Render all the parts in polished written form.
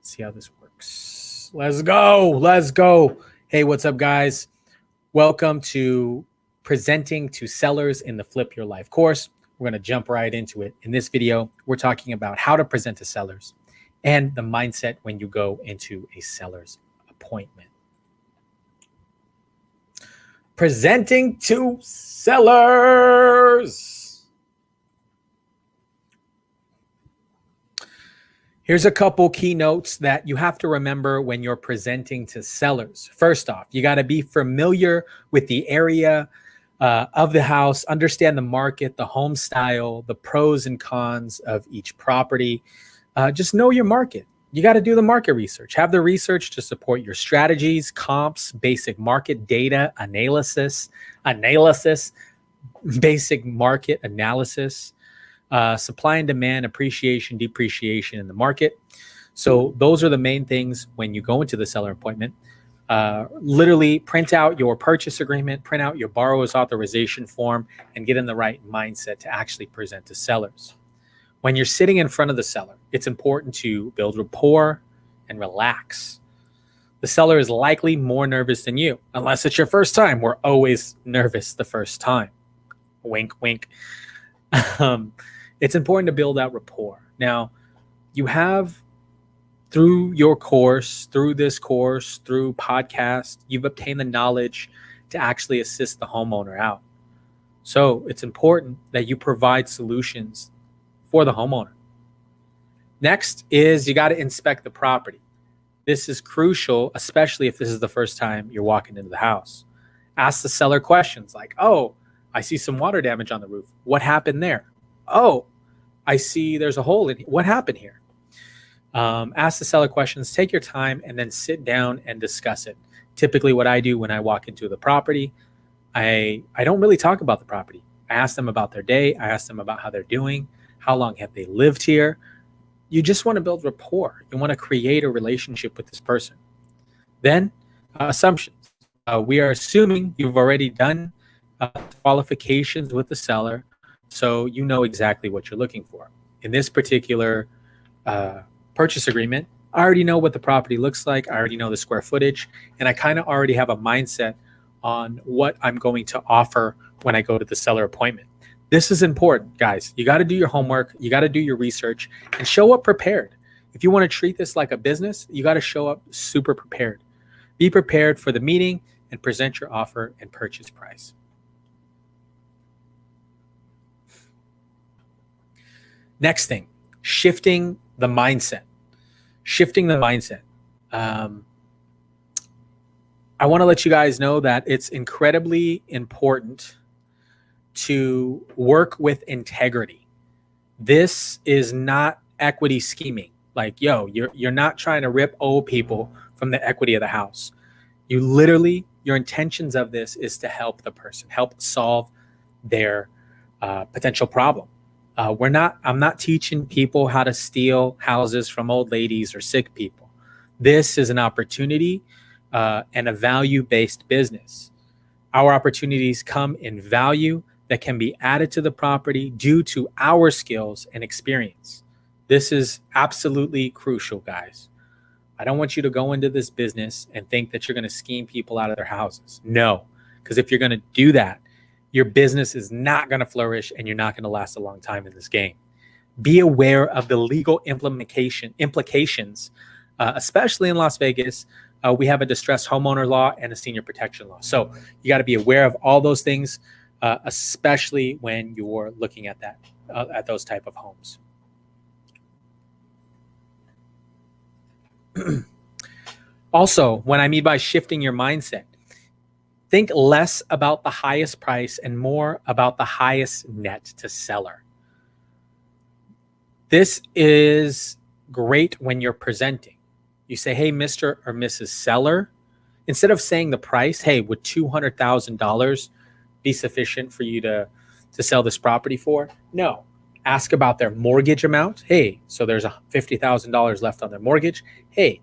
see how this works. Let's go. Let's go. Hey, what's up, guys? Welcome to Presenting to Sellers in the Flip Your Life course. We're going to jump right into it. In this video, we're talking about how to present to sellers and the mindset when you go into a seller's appointment. Presenting to sellers. Here's a couple key notes that you have to remember when you're presenting to sellers. First off, you got to be familiar with the area of the house, understand the market, the home style, the pros and cons of each property. Just know your market. You got to do the market research. Have the research to support your strategies, comps, basic market data analysis, basic market analysis. Supply and demand, appreciation, depreciation in the market. So those are the main things when you go into the seller appointment. Literally print out your purchase agreement, print out your borrower's authorization form, and get in the right mindset to actually present to sellers. When you're sitting in front of the seller, it's important to build rapport and relax. The seller is likely more nervous than you, unless it's your first time. We're always nervous the first time. Wink, wink. It's important to build out rapport. Now, you have, through your course, through this course, through podcast, you've obtained the knowledge to actually assist the homeowner out. So it's important that you provide solutions for the homeowner. Next is you got to inspect the property. This is crucial, especially if this is the first time you're walking into the house. Ask the seller questions like, oh, I see some water damage on the roof. What happened there? Oh, I see there's a hole in here. What happened here? Ask the seller questions, take your time, and then sit down and discuss it. Typically what I do when I walk into the property, I don't really talk about the property. I ask them about their day. I ask them about how they're doing. How long have they lived here? You just want to build rapport. You want to create a relationship with this person. Then assumptions. We are assuming you've already done qualifications with the seller, so you know exactly what you're looking for. In this particular purchase agreement, I already know what the property looks like. I already know the square footage, and I kind of already have a mindset on what I'm going to offer when I go to the seller appointment. This is important, guys. You got to do your homework. You got to do your research and show up prepared. If you want to treat this like a business, you got to show up super prepared. Be prepared for the meeting and present your offer and purchase price. Next thing, shifting the mindset. Shifting the mindset. I want to let you guys know that it's incredibly important to work with integrity. This is not equity scheming. Like, yo, you're not trying to rip old people from the equity of the house. You literally, your intentions of this is to help the person, help solve their potential problem. I'm not teaching people how to steal houses from old ladies or sick people. This is an opportunity and a value-based business. Our opportunities come in value that can be added to the property due to our skills and experience. This is absolutely crucial, guys. I don't want you to go into this business and think that you're going to scheme people out of their houses. No, because if you're going to do that, your business is not going to flourish and you're not going to last a long time in this game. Be aware of the legal implications, especially in Las Vegas. We have a distressed homeowner law and a senior protection law. So you got to be aware of all those things, especially when you're looking at that, at those type of homes. Also, what I mean by shifting your mindset, think less about the highest price and more about the highest net to seller. This is great when you're presenting. You say, hey, Mr. or Mrs. Seller, instead of saying the price, hey, would $200,000 be sufficient for you to sell this property for? No. Ask about their mortgage amount. Hey, so there's $50,000 left on their mortgage. Hey,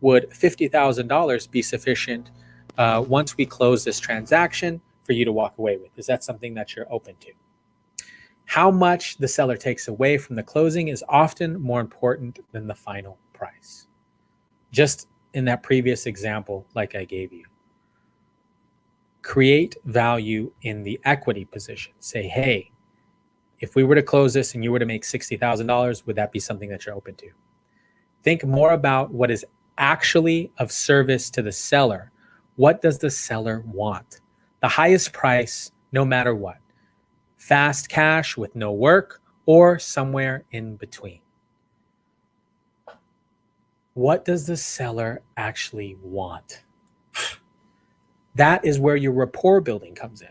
would $50,000 be sufficient once we close this transaction for you to walk away with? Is that something that you're open to? How much the seller takes away from the closing is often more important than the final price. Just in that previous example, like I gave you, create value in the equity position. Say, hey, if we were to close this and you were to make $60,000, would that be something that you're open to? Think more about what is actually of service to the seller. What does the seller want? The highest price, no matter what. Fast cash with no work, or somewhere in between. What does the seller actually want? That is where your rapport building comes in.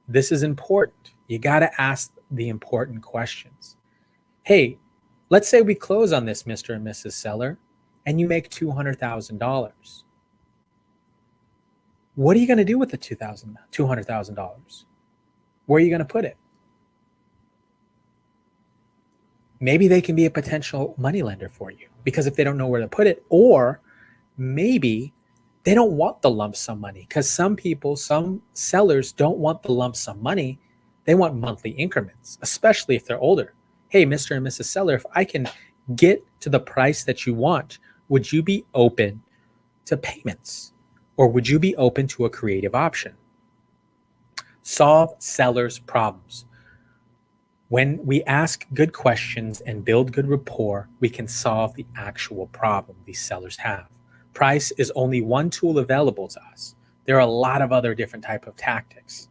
This is important. You got to ask the important questions. Hey, let's say we close on this, Mr. and Mrs. Seller, and you make $200,000. What are you going to do with the $200,000? Where are you going to put it? Maybe they can be a potential moneylender for you, because if they don't know where to put it, or maybe they don't want the lump sum money, because some sellers don't want the lump sum money. They want monthly increments, especially if they're older. Hey, Mr. and Mrs. Seller, if I can get to the price that you want, would you be open to payments, or would you be open to a creative option? Solve sellers' problems. When we ask good questions and build good rapport, we can solve the actual problem these sellers have. Price is only one tool available to us. There are a lot of other different type of tactics.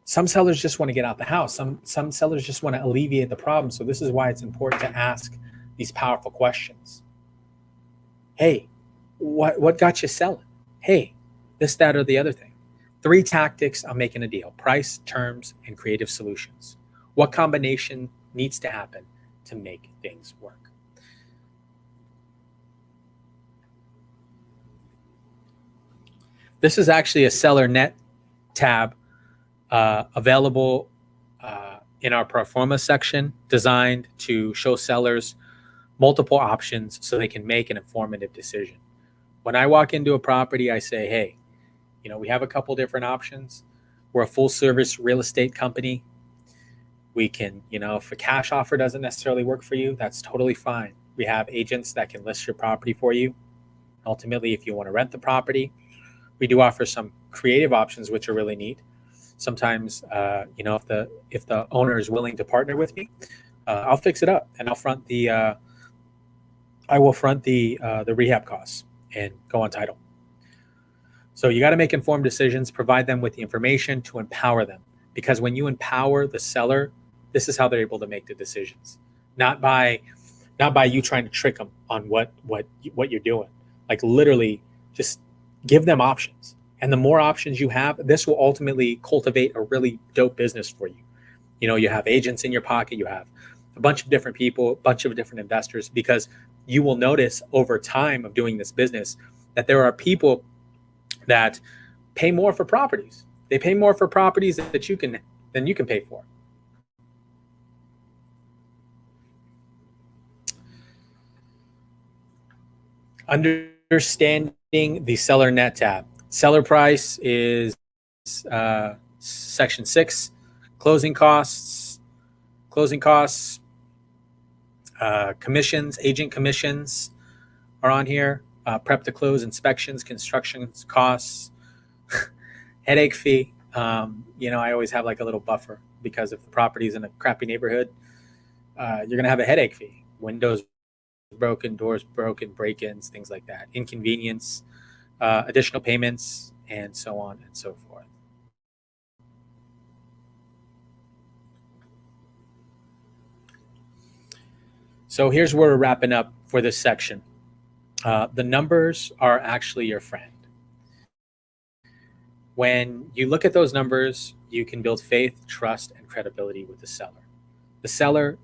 Some sellers just want to get out the house. Some sellers just want to alleviate the problem. So this is why it's important to ask these powerful questions. Hey, what got you selling? Hey, this, that, or the other thing. 3 tactics on making a deal: price, terms, and creative solutions. What combination needs to happen to make things work? This is actually a seller net tab available in our Performa section, designed to show sellers multiple options so they can make an informative decision. When I walk into a property, I say, hey, we have a couple different options. We're a full service real estate company. We can, if a cash offer doesn't necessarily work for you, that's totally fine. We have agents that can list your property for you. Ultimately, if you want to rent the property, we do offer some creative options, which are really neat. Sometimes, if the owner is willing to partner with me, I'll fix it up and I will front the rehab costs and go on title. So you got to make informed decisions, provide them with the information to empower them. Because when you empower the seller, this is how they're able to make the decisions. Not by you trying to trick them on what you're doing. Like, literally just give them options. And the more options you have, this will ultimately cultivate a really dope business for you. You have agents in your pocket, you have a bunch of different people, a bunch of different investors, because you will notice over time of doing this business that there are people that pay more for properties. They pay more for properties than you can pay for. Understanding the seller net tab. Seller price is section 6. Closing costs, commissions, agent commissions are on here. Prep to close, inspections, construction costs, headache fee. I always have like a little buffer, because if the property is in a crappy neighborhood, you're going to have a headache fee. Windows broken, doors broken, break-ins, things like that. Inconvenience, additional payments, and so on and so forth. So here's where we're wrapping up for this section. The numbers are actually your friend. When you look at those numbers, you can build faith, trust, and credibility with the seller.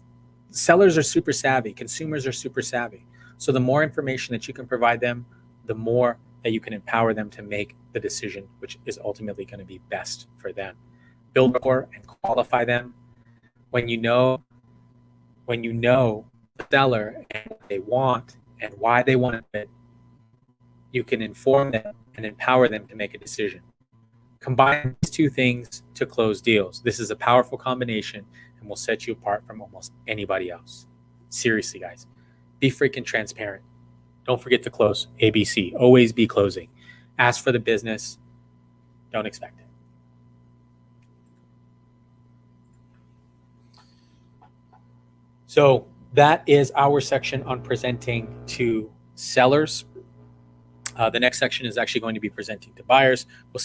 Sellers are super savvy. Consumers are super savvy. So the more information that you can provide them, the more that you can empower them to make the decision, which is ultimately going to be best for them. Build rapport and qualify them. When you know the seller and what they want and why they want it, you can inform them and empower them to make a decision. Combine these 2 things to close deals. This is a powerful combination and will set you apart from almost anybody else. Seriously, guys, be freaking transparent. Don't forget to close. ABC. Always be closing. Ask for the business. Don't expect it. So that is our section on presenting to sellers. The next section is actually going to be presenting to buyers. We'll see